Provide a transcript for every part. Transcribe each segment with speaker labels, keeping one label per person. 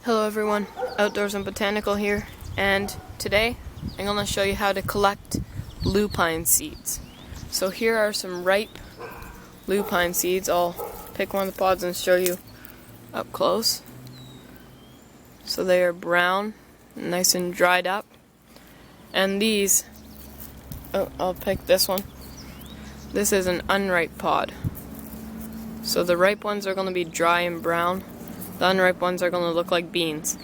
Speaker 1: Hello everyone, Outdoors and Botanical here, and today I'm going to show you how to collect lupine seeds. So here are some ripe lupine seeds. I'll pick one of the pods and show you up close. So they are brown, nice and dried up, and these, I'll pick this one. This is an unripe pod. So the ripe ones are going to be dry and brown. The unripe ones are going to look like beans.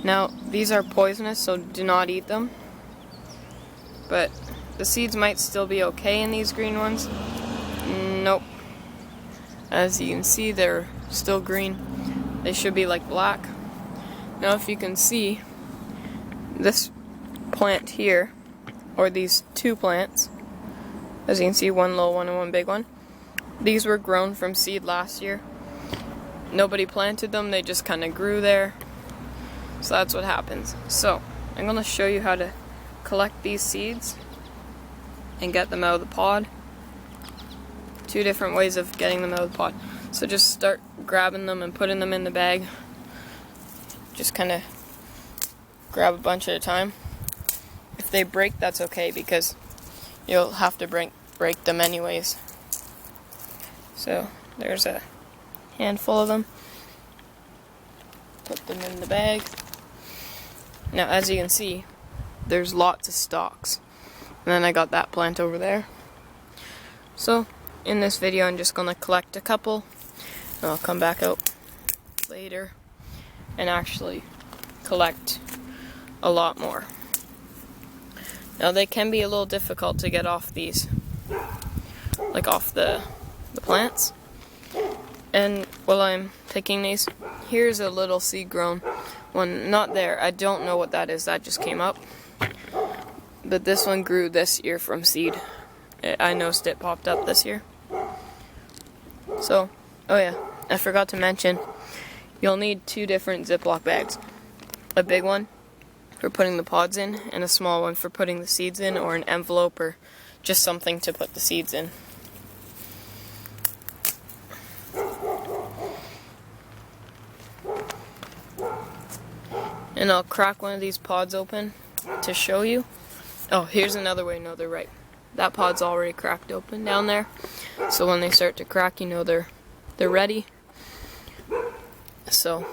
Speaker 1: Now, these are poisonous, so do not eat them. But the seeds might still be okay in these green ones. Nope. As you can see, they're still green. They should be like black. Now, if you can see, this plant here, or these two plants, as you can see, one little one and one big one, these were grown from seed last year. Nobody planted them, they just kind of grew there. So that's what happens. So, I'm going to show you how to collect these seeds and get them out of the pod. Two different ways of getting them out of the pod. So just start grabbing them and putting them in the bag. Just kind of grab a bunch at a time. If they break, that's okay because you'll have to break them anyways. So, there's a handful of them. Put them in the bag. Now, as you can see, there's lots of stalks. And then I got that plant over there. So, in this video, I'm just going to collect a couple. And I'll come back out later and actually collect a lot more. Now, they can be a little difficult to get off these, like off the plants. And while I'm picking these, here's a little seed grown one, not there. I don't know what that is, that just came up. But this one grew this year from seed. I noticed it popped up this year. So, oh yeah, I forgot to mention, you'll need two different Ziploc bags. A big one for putting the pods in, and a small one for putting the seeds in, or an envelope, or just something to put the seeds in. And I'll crack one of these pods open to show you. Oh, here's another way to know they're ripe. That pod's already cracked open down there. So when they start to crack, you know they're ready. So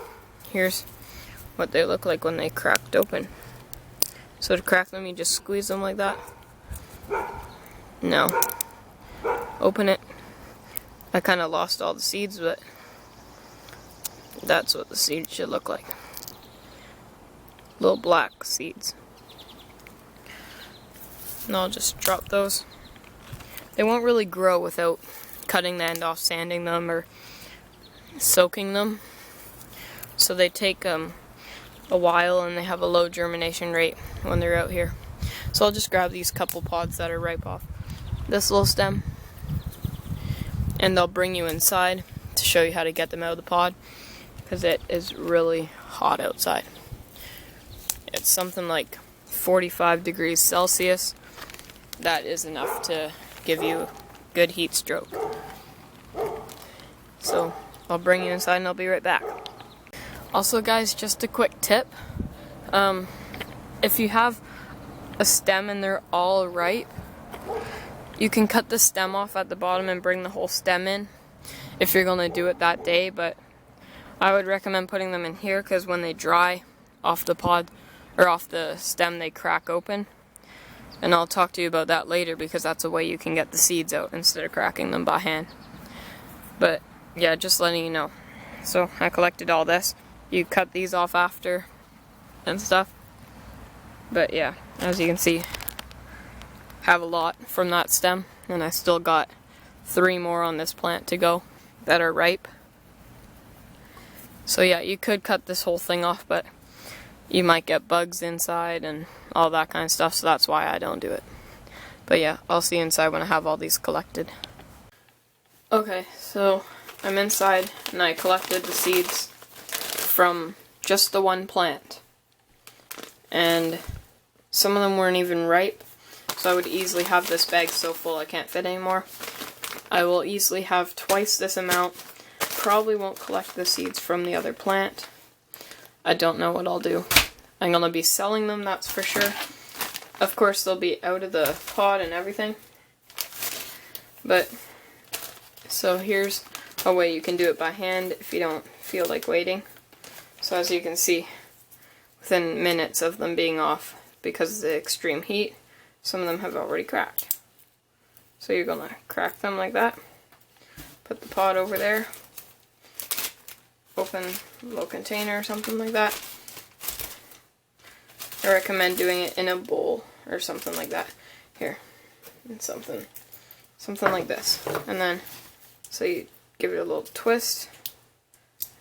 Speaker 1: here's what they look like when they cracked open. So to crack them, you just squeeze them like that. Now, open it. I kind of lost all the seeds, but that's what the seeds should look like. Little black seeds. And I'll just drop those. They won't really grow without cutting the end off, sanding them, or soaking them. So they take a while, and they have a low germination rate when they're out here. So I'll just grab these couple pods that are ripe off this little stem, and they'll bring you inside to show you how to get them out of the pod, because it is really hot outside. It's something like 45 degrees Celsius. That is enough to give you a good heat stroke. So I'll bring you inside and I'll be right back. Also guys, just a quick tip. If you have a stem and they're all ripe, you can cut the stem off at the bottom and bring the whole stem in if you're going to do it that day, but I would recommend putting them in here because when they dry off the pod, or off the stem, they crack open. And I'll talk to you about that later because that's a way you can get the seeds out instead of cracking them by hand. But yeah, just letting you know. So I collected all this. You cut these off after and stuff. But yeah, as you can see, have a lot from that stem, and I still got 3 more on this plant to go that are ripe. So yeah, you could cut this whole thing off, but you might get bugs inside and all that kind of stuff, so that's why I don't do it. But yeah, I'll see you inside when I have all these collected. Okay, so I'm inside and I collected the seeds from just the one plant. And some of them weren't even ripe, so I would easily have this bag so full I can't fit anymore. I will easily have twice this amount. Probably won't collect the seeds from the other plant. I don't know what I'll do. I'm gonna be selling them, that's for sure. Of course, they'll be out of the pod and everything. But, so here's a way you can do it by hand if you don't feel like waiting. So as you can see, within minutes of them being off, because of the extreme heat, some of them have already cracked. So you're gonna crack them like that. Put the pod over there. Open a little container or something like that. I recommend doing it in a bowl or something like that. Here, and something like this. And then, so you give it a little twist,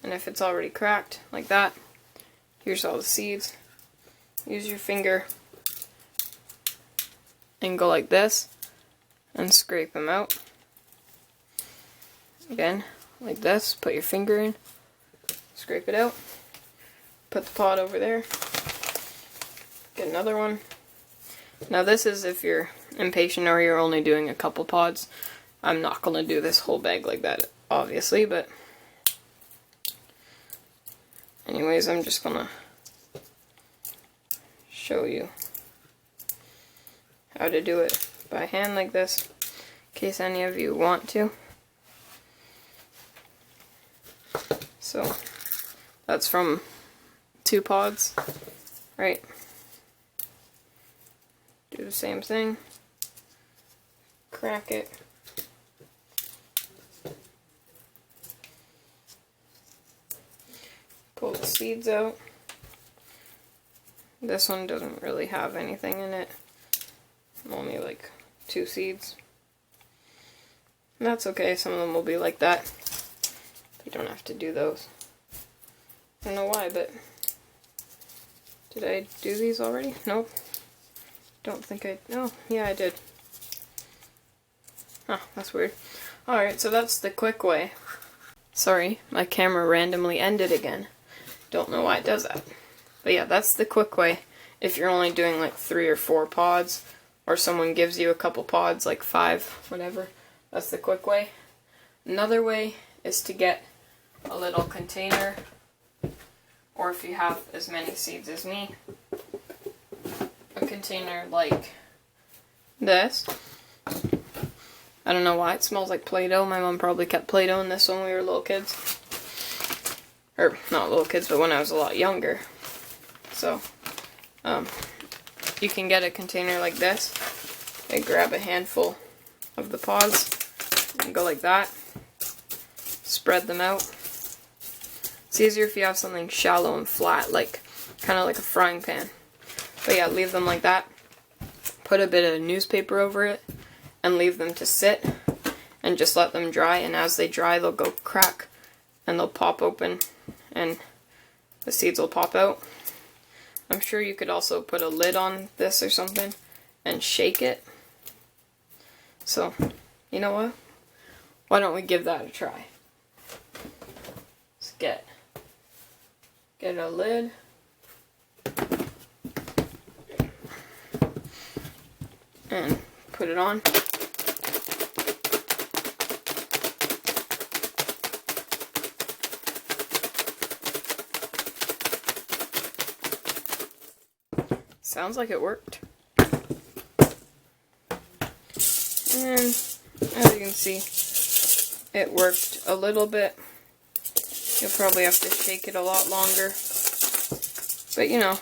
Speaker 1: and if it's already cracked, like that, here's all the seeds. Use your finger and go like this, and scrape them out. Again, like this, put your finger in, scrape it out, put the pod over there, get another one. Now this is if you're impatient or you're only doing a couple pods. I'm not going to do this whole bag like that, obviously, but anyways, I'm just going to show you how to do it by hand like this, in case any of you want to. So, that's from 2 pods, right? Do the same thing, crack it, pull the seeds out. This one doesn't really have anything in it, only like 2 seeds. And that's okay, some of them will be like that. You don't have to do those. I don't know why, but did I do these already? Nope. Don't think I... Oh, yeah, I did. Huh, that's weird. Alright, so that's the quick way. Sorry, my camera randomly ended again. Don't know why it does that. But yeah, that's the quick way. If you're only doing like 3 or 4 pods, or someone gives you a couple pods, like 5, whatever, that's the quick way. Another way is to get a little container, or if you have as many seeds as me, a container like this. I don't know why it smells like Play-Doh. My mom probably kept Play-Doh in this when we were little kids. Or, not little kids, but when I was a lot younger. So, you can get a container like this and grab a handful of the pods and go like that. Spread them out. It's easier if you have something shallow and flat, like kind of like a frying pan. But yeah, leave them like that. Put a bit of newspaper over it and leave them to sit and just let them dry, and as they dry they'll go crack and they'll pop open and the seeds will pop out. I'm sure you could also put a lid on this or something and shake it. So, you know what? Why don't we give that a try? Let's get a lid. And put it on. Sounds like it worked. And as you can see, it worked a little bit. You'll probably have to shake it a lot longer. But you know,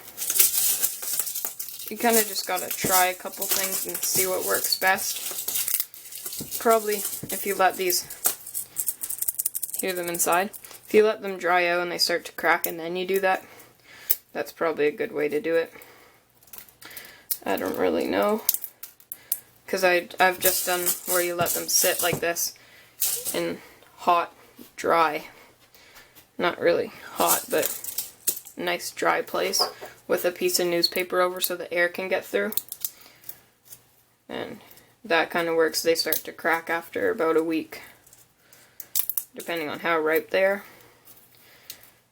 Speaker 1: you kind of just gotta try a couple things and see what works best. Probably, if you let these, hear them inside, if you let them dry out and they start to crack and then you do that, that's probably a good way to do it. I don't really know, because I've just done where you let them sit like this in hot, dry, not really hot, but nice dry place with a piece of newspaper over so the air can get through. And that kind of works. They start to crack after about a week, depending on how ripe they are.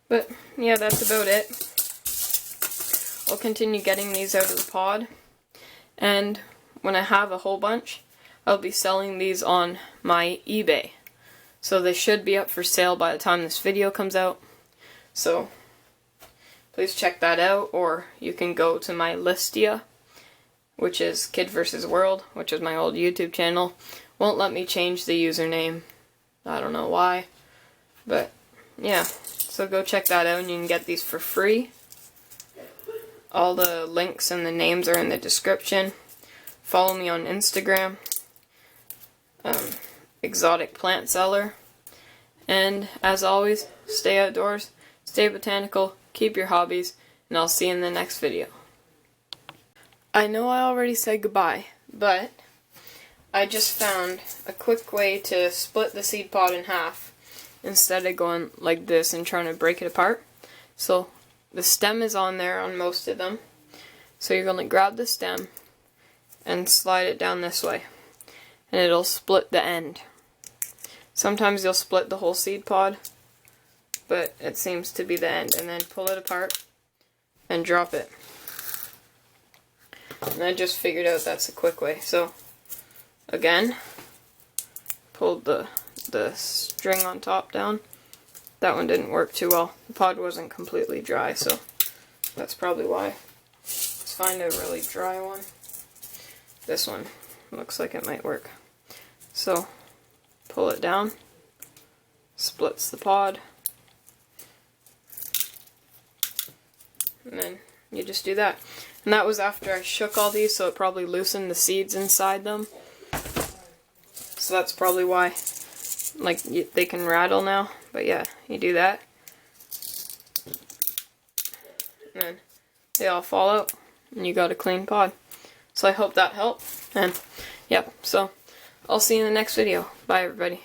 Speaker 1: But yeah, that's about it. I'll continue getting these out of the pod, and when I have a whole bunch, I'll be selling these on my eBay. So they should be up for sale by the time this video comes out. So please check that out, or you can go to my Listia, which is Kid vs. World, which is my old YouTube channel. Won't let me change the username. I don't know why, but yeah, so go check that out and you can get these for free. All the links and the names are in the description. Follow me on Instagram, Exotic Plant Seller, and as always, stay outdoors, stay botanical, keep your hobbies, and I'll see you in the next video. I know I already said goodbye, but I just found a quick way to split the seed pod in half instead of going like this and trying to break it apart. So the stem is on there on most of them. So you're going to grab the stem and slide it down this way, and it'll split the end. Sometimes you'll split the whole seed pod, but it seems to be the end. And then pull it apart and drop it. And I just figured out that's a quick way. So again, pulled the string on top down. That one didn't work too well. The pod wasn't completely dry, so that's probably why. Let's find a really dry one. This one looks like it might work. So pull it down, splits the pod, and then you just do that. And that was after I shook all these, so it probably loosened the seeds inside them. So that's probably why, like, they can rattle now. But yeah, you do that, and then they all fall out, and you got a clean pod. So I hope that helped, and yeah, so I'll see you in the next video. Bye everybody.